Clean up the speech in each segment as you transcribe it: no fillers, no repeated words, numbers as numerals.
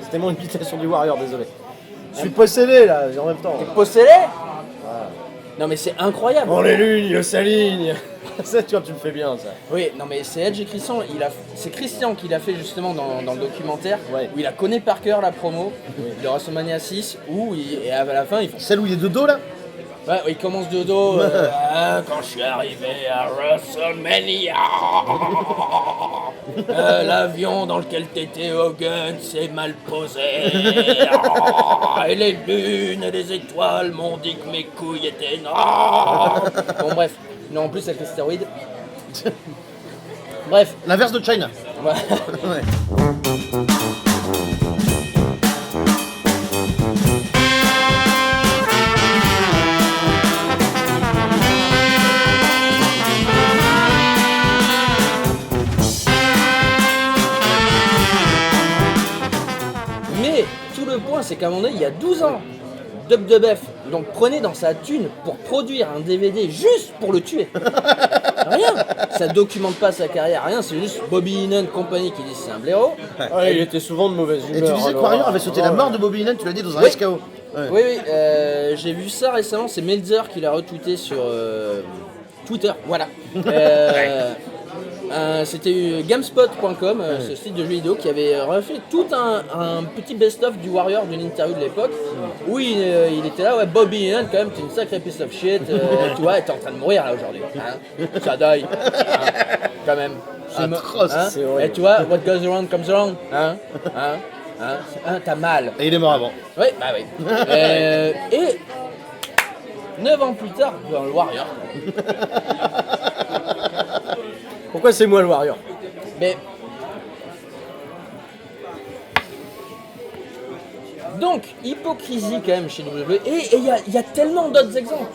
C'était mon imitation du Warrior, désolé. Je suis possédé là, en même temps. T'es possédé? Non mais c'est incroyable. On les lugne, s'aligne. Ça, tu vois, tu me fais bien ça. Oui, non mais c'est Edge et Christian, c'est Christian qui l'a fait justement dans le documentaire, Ouais. où il a connaît par cœur la promo de WrestleMania 6, et à la fin ils font... Celle où il est de dos là. Ouais, il commence de dos, quand je suis arrivé à WrestleMania, l'avion dans lequel t'étais Hogan s'est mal posé, et les lunes et les étoiles m'ont dit que mes couilles étaient énormes. Bon bref, non en plus avec les stéroïdes. Bref, L'inverse de China. ouais. Ouais. Mais tout le point, c'est qu'à un moment donné, il y a 12 ans, WWF donc prenait dans sa thune pour produire un DVD juste pour le tuer. Rien. Ça documente pas sa carrière, rien. C'est juste Bobby Heenan compagnie qui dit c'est un blaireau. Ouais, il était souvent de mauvaise humeur. Et tu disais que Warrior avait sauté la mort de Bobby Heenan, tu l'as dit dans un Oui. SKO. Ouais. Oui, oui. J'ai vu ça récemment. C'est Meltzer qui l'a retweeté sur Twitter. Voilà. C'était gamespot.com, ce site de jeux vidéo qui avait refait tout un petit best-of du Warrior d'une interview de l'époque où il était là, ouais, Bobby Heenan quand même, t'es une sacrée piece of shit, tu vois, t'es en train de mourir là aujourd'hui, hein, ça deuil, quand même. Atroce, c'est horrible. Et tu vois, what goes around comes around, t'as mal. Et il est mort avant. Oui, bah oui. Et 9 ans plus tard, dans le Warrior, Pourquoi c'est moi le Warrior? mais donc, hypocrisie quand même chez WWE, et il y a tellement d'autres exemples.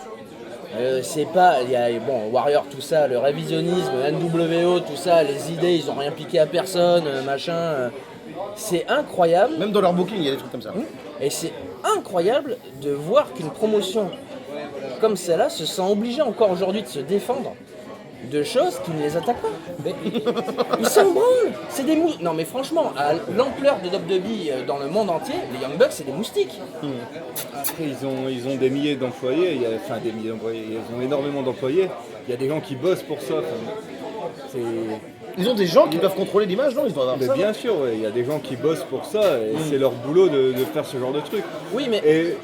C'est pas, il y a bon, Warrior, tout ça, le révisionnisme, NWO, tout ça, les idées, ils ont rien piqué à personne, machin. C'est incroyable, Même dans leur booking, il y a des trucs comme ça. et c'est incroyable de voir qu'une promotion comme celle-là se sent obligée encore aujourd'hui de se défendre de choses qui ne les attaquent pas. Mais ils s'en branlent. C'est des moustiques. Non mais franchement, à l'ampleur de WWE dans le monde entier, les Young Bucks c'est des moustiques. Après, ils ont des milliers d'employés, enfin des milliers d'employés, ils ont énormément d'employés. Il y a des gens qui bossent pour ça. C'est... Ils ont des gens qui peuvent contrôler l'image, non? Ils doivent avoir Mais ça. bien sûr, ouais, il y a des gens qui bossent pour ça et c'est leur boulot de faire ce genre de truc. Oui mais Et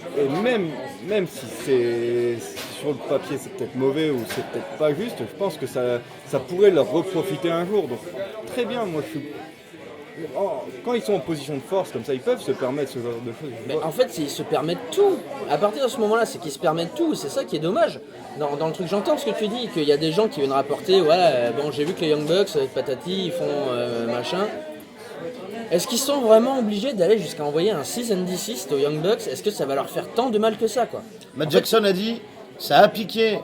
même si c'est sur le papier c'est peut-être mauvais ou c'est peut-être pas juste, je pense que ça pourrait leur reprofiter un jour. Donc très bien, moi je suis... Quand ils sont en position de force comme ça, ils peuvent se permettre ce genre de choses. mais en fait, ils se permettent tout. À partir de ce moment-là, c'est qu'ils se permettent tout. C'est ça qui est dommage. Dans le truc, j'entends ce que tu dis, qu'il y a des gens qui viennent rapporter, voilà, bon, j'ai vu que les Young Bucks, patati, ils font machin. Est-ce qu'ils sont vraiment obligés d'aller jusqu'à envoyer un cease and desist aux Young Bucks? Est-ce que ça va leur faire tant de mal que ça, quoi? Matt Jackson a dit, ça a piqué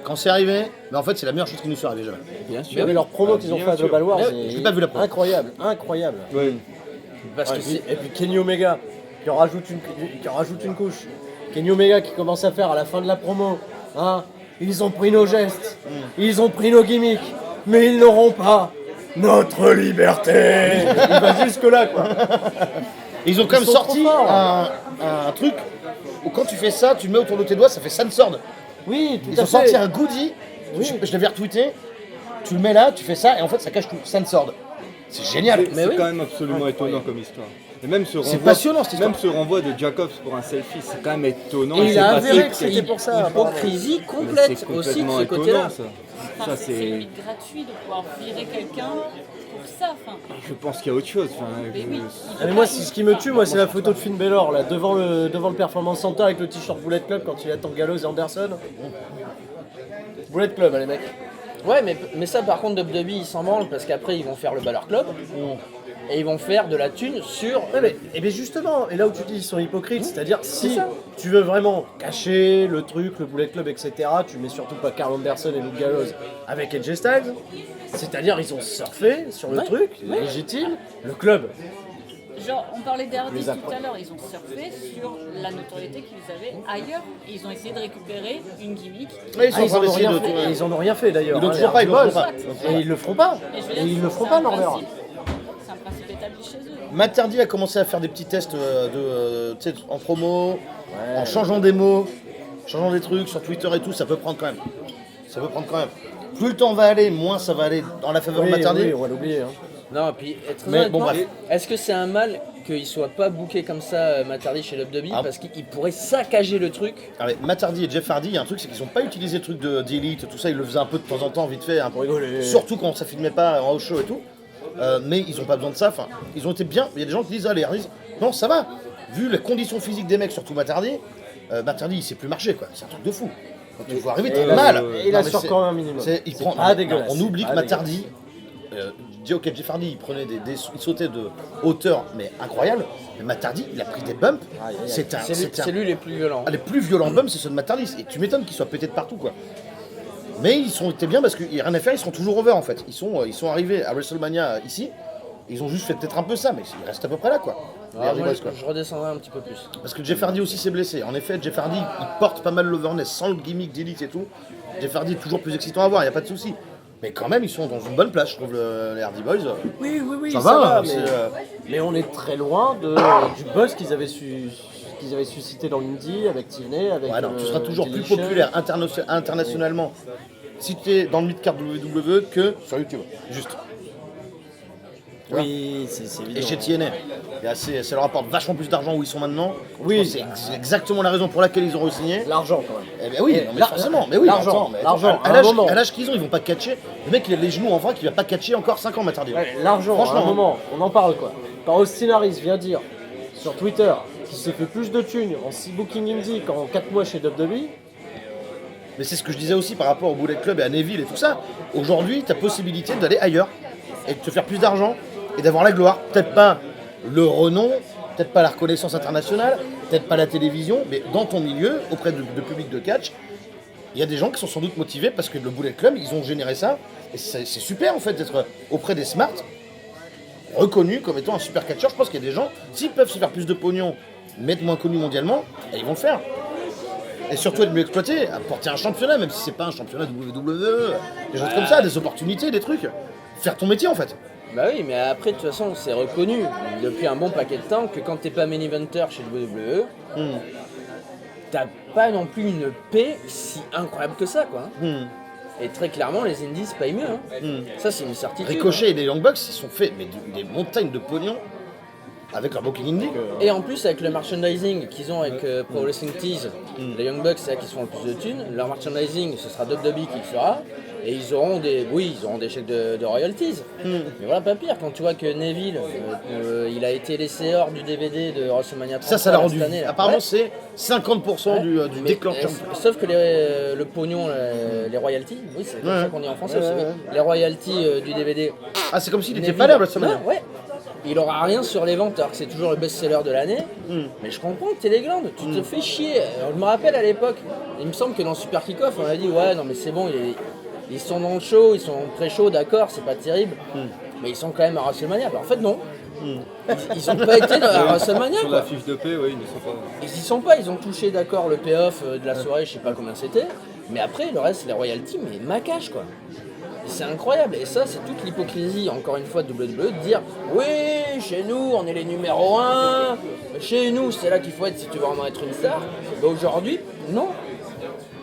quand c'est arrivé, mais en fait c'est la meilleure chose qui nous soit arrivée jamais. Bien sûr. Il y avait leur promo qu'ils ont bien fait à sûr. Global Wars. Mais j'ai pas vu la promo. Incroyable, incroyable. Ouais. Parce Ouais, que c'est... et puis Kenny Omega qui en rajoute une couche. Kenny Omega qui commence à faire à la fin de la promo, hein, ils ont pris nos gestes, ils ont pris nos gimmicks, mais ils n'auront pas notre liberté. Il va jusque là quoi. Et ils ont quand même sont sorti trop forts. un truc où quand tu fais ça, tu le mets autour de tes doigts, ça fait Sansord. Oui, tout Ils à ont fait. sorti un goodie, je l'avais retweeté, tu le mets là, tu fais ça, et en fait ça cache tout, Sansord. C'est génial. Mais C'est oui. quand même absolument étonnant comme histoire. Et même ce renvoi, passionnant, cette histoire. même ce renvoi de Jacobs pour un selfie, c'est quand même étonnant. Et il c'est a pas- avéré c'est- que c'était pour ça. Hypocrisie mais complète c'est aussi de complètement ce côté-là. étonnant, ça. Enfin, Ça, c'est limite gratuit de pouvoir virer quelqu'un pour ça. Enfin, Je pense qu'il y a autre chose. Enfin, mais oui, Ah, mais moi, ce qui me tue, moi, c'est la photo de Finn Balor là, devant le Performance Center avec le t-shirt Bullet Club quand il attend Gallows et Anderson. Bullet Club, les mecs. Ouais, mais ça, par contre, WWE, ils s'en branlent parce qu'après, ils vont faire le Balor Club et ils vont faire de la thune sur. Ouais, mais, et bien justement, et là où tu dis ils sont hypocrites, c'est-à-dire si ça. tu veux vraiment cacher le truc, le Bullet Club, etc., tu mets surtout pas Karl Anderson et Luke Gallows avec AJ Styles, c'est-à-dire ils ont surfé sur le Ouais, truc, légitime, le club. genre, on parlait d'Hardys Les tout appro- à l'heure, ils ont surfé sur la notoriété qu'ils avaient ailleurs. Et ils ont essayé de récupérer une gimmick. Ouais, ils sont Ah, en train d'essayer de... ils en ont rien fait d'ailleurs. Ils l'ont hein, toujours pas, ils l'ont Hardy toujours Boys. pas. Et ils le feront pas. Et je veux Et dire, ils le c'est feront un pas, Norbert. principe- C'est un principe établi chez eux. Matt Hardy a commencé à faire des petits tests en promo, en changeant des mots, changeant des trucs sur Twitter et tout, ça peut prendre quand même. Plus le temps va aller, moins ça va aller dans la faveur de Matt Hardy. Oui, on va l'oublier. Hein. Non, puis très Mais honnêtement, bon, bref. est-ce que c'est un mal qu'il soit pas booké comme ça, Matt Hardy chez WWE, parce qu'il pourrait saccager le truc. Avec Matt Hardy et Jeff Hardy, il y a un truc, c'est qu'ils n'ont pas utilisé le truc d'élite, tout ça, ils le faisaient un peu de temps en temps, vite fait, pour rigoler. Surtout quand ça filmait pas en house show et tout. Mais ils n'ont pas besoin de ça, enfin, ils ont été bien. Il y a des gens qui disent, allez, Hardy, non, ça va. Vu les conditions physiques des mecs, surtout Matt Hardy, il sait plus marcher, quoi. C'est un truc de fou. Quand tu le vois arriver, t'as mal. Il assure quand même un minimum. On oublie que Matt Hardy, ok, Jeff Hardy, il prenait il sautait de hauteur, mais incroyable. Mais Matt Hardy, il a pris des bumps. C'est lui les plus violents. Les plus violents bumps, c'est ceux de Matt Hardy. Et tu m'étonnes qu'ils soient pétés de partout, quoi. Mais ils ont été bien parce qu'il n'y a rien à faire, ils sont toujours over en fait. Ils sont arrivés à WrestleMania ici, ils ont juste fait peut-être un peu ça, mais ils restent à peu près là, quoi. Moi, je redescendrai un petit peu plus. Parce que Jeff Hardy aussi s'est blessé. En effet, Jeff Hardy, il porte pas mal l'overness sans le gimmick d'élite et tout. Jeff Hardy est toujours plus excitant à voir, il n'y a pas de souci. Mais quand même, ils sont dans une bonne place, je trouve, les Hardy Boys. Oui, ça va, mais on est très loin du buzz qu'ils avaient suscité dans l'indie avec Tierney, avec. Ouais, non, tu seras toujours plus Dillition. populaire internationalement si tu es dans le mid-card WWE que sur YouTube. Juste. Oui, c'est évident. Et chez TNA, ça leur apporte vachement plus d'argent où ils sont maintenant. Oui. C'est exactement la raison pour laquelle ils ont re-signé. L'argent quand même. Eh ben oui, non, mais forcément. Mais oui, l'argent. À l'âge qu'ils ont, ils vont pas catcher. Le mec, il a les genoux en vrac, il va pas catcher encore 5 ans, Matt Hardy. Ouais, l'argent, Franchement, à un moment, on en parle quoi. Quand Austin Harris vient dire sur Twitter qu'il s'est fait plus de thunes en 6 booking indie qu'en 4 mois chez WWE, Mais c'est ce que je disais aussi par rapport au Bullet Club et à Neville et tout ça. Aujourd'hui, tu as possibilité d'aller ailleurs et de te faire plus d'argent et d'avoir la gloire. Peut-être pas le renom, peut-être pas la reconnaissance internationale, peut-être pas la télévision, mais dans ton milieu, auprès de public de catch, il y a des gens qui sont sans doute motivés parce que le Bullet Club, ils ont généré ça. Et c'est super en fait d'être auprès des Smart, reconnus comme étant un super catcheur. Je pense qu'il y a des gens, s'ils peuvent se faire plus de pognon, mais être moins connus mondialement, ils vont le faire. Et surtout être mieux exploité, apporter un championnat, même si c'est pas un championnat WWE, des choses comme ça, des opportunités, des trucs. Faire ton métier en fait. Bah oui, mais après, de toute façon, c'est reconnu depuis un bon paquet de temps que quand t'es pas main eventer chez WWE, t'as pas non plus une paix si incroyable que ça, quoi. Et très clairement, les indies payent mieux. Hein. Ça, c'est une certitude. Ricochet et les Young Bucks, ils sont faits mais des montagnes de pognon avec leur booking indie. Et en plus, avec le merchandising qu'ils ont avec Pro Wrestling Tees, les Young Bucks, c'est là qu'ils se font le plus de thunes. Leur merchandising, ce sera WWE qui le fera. Et ils auront des chèques de royalties. Mais voilà, pas pire. Quand tu vois que Neville, il a été laissé hors du DVD de WrestleMania 30 Ça l'a rendu. cette année, là. Apparemment, Ouais. c'est 50% du Mais, déclencheur. sauf que le pognon, les royalties, oui, c'est comme ça qu'on dit en français aussi. Les royalties du DVD. Ah, c'est comme s'il n'était Neville- pas là, WrestleMania. Non, ouais. Il aura rien sur les ventes, alors que c'est toujours le best-seller de l'année. Mais je comprends que t'es les glandes, tu te fais chier. Alors, je me rappelle à l'époque, il me semble que dans Super Kick-Off, on a dit ouais, non mais c'est bon, ils sont dans le show, ils sont très chauds, d'accord, c'est pas terrible. Mais ils sont quand même à WrestleMania. Bah, en fait, non. Ils ont pas été à WrestleMania, Sur la quoi. fiche de paix, oui, ils ne sont pas. Ils y sont pas, ils ont touché, d'accord, le payoff de la soirée, je sais pas combien c'était. Mais après, le reste, les royalties, mais maquage, quoi. C'est incroyable, et ça c'est toute l'hypocrisie, encore une fois, de WWE, de dire oui, chez nous on est les numéros 1, chez nous c'est là qu'il faut être si tu veux vraiment être une star. Bah, aujourd'hui, non.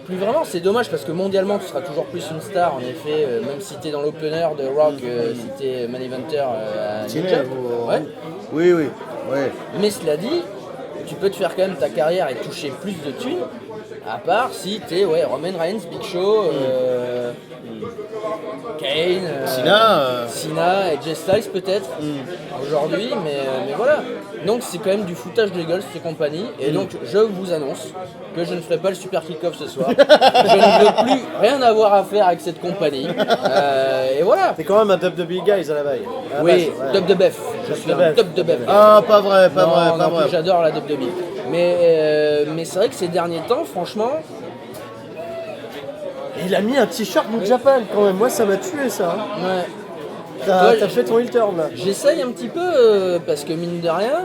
Plus vraiment, c'est dommage parce que mondialement tu seras toujours plus une star, en effet, même si t'es dans l'opener de Rock, si t'es main eventer à New Japan. Ouais. Oui. Mais cela dit, tu peux te faire quand même ta carrière et toucher plus de thunes, à part si t'es Roman Reigns, Big Show, Kane, Cena et Jay Styles peut-être aujourd'hui, mais voilà. Donc c'est quand même du foutage de gueule ces compagnies, et donc je vous annonce que je ne ferai pas le Super Kick-Off ce soir. Je ne veux plus rien avoir à faire avec cette compagnie. Et voilà. t'es quand même un WWE guys à la baille. Oui, top de bef. Je suis un top de bef. Ah, pas vrai, pas Non, vrai. j'adore la WWE. Mais c'est vrai que ces derniers temps, franchement, Et il a mis un t-shirt New Japan quand même, moi ça m'a tué ça. Hein. ouais. T'as Ouais, fait ton heel turn là. J'essaye un petit peu parce que mine de rien,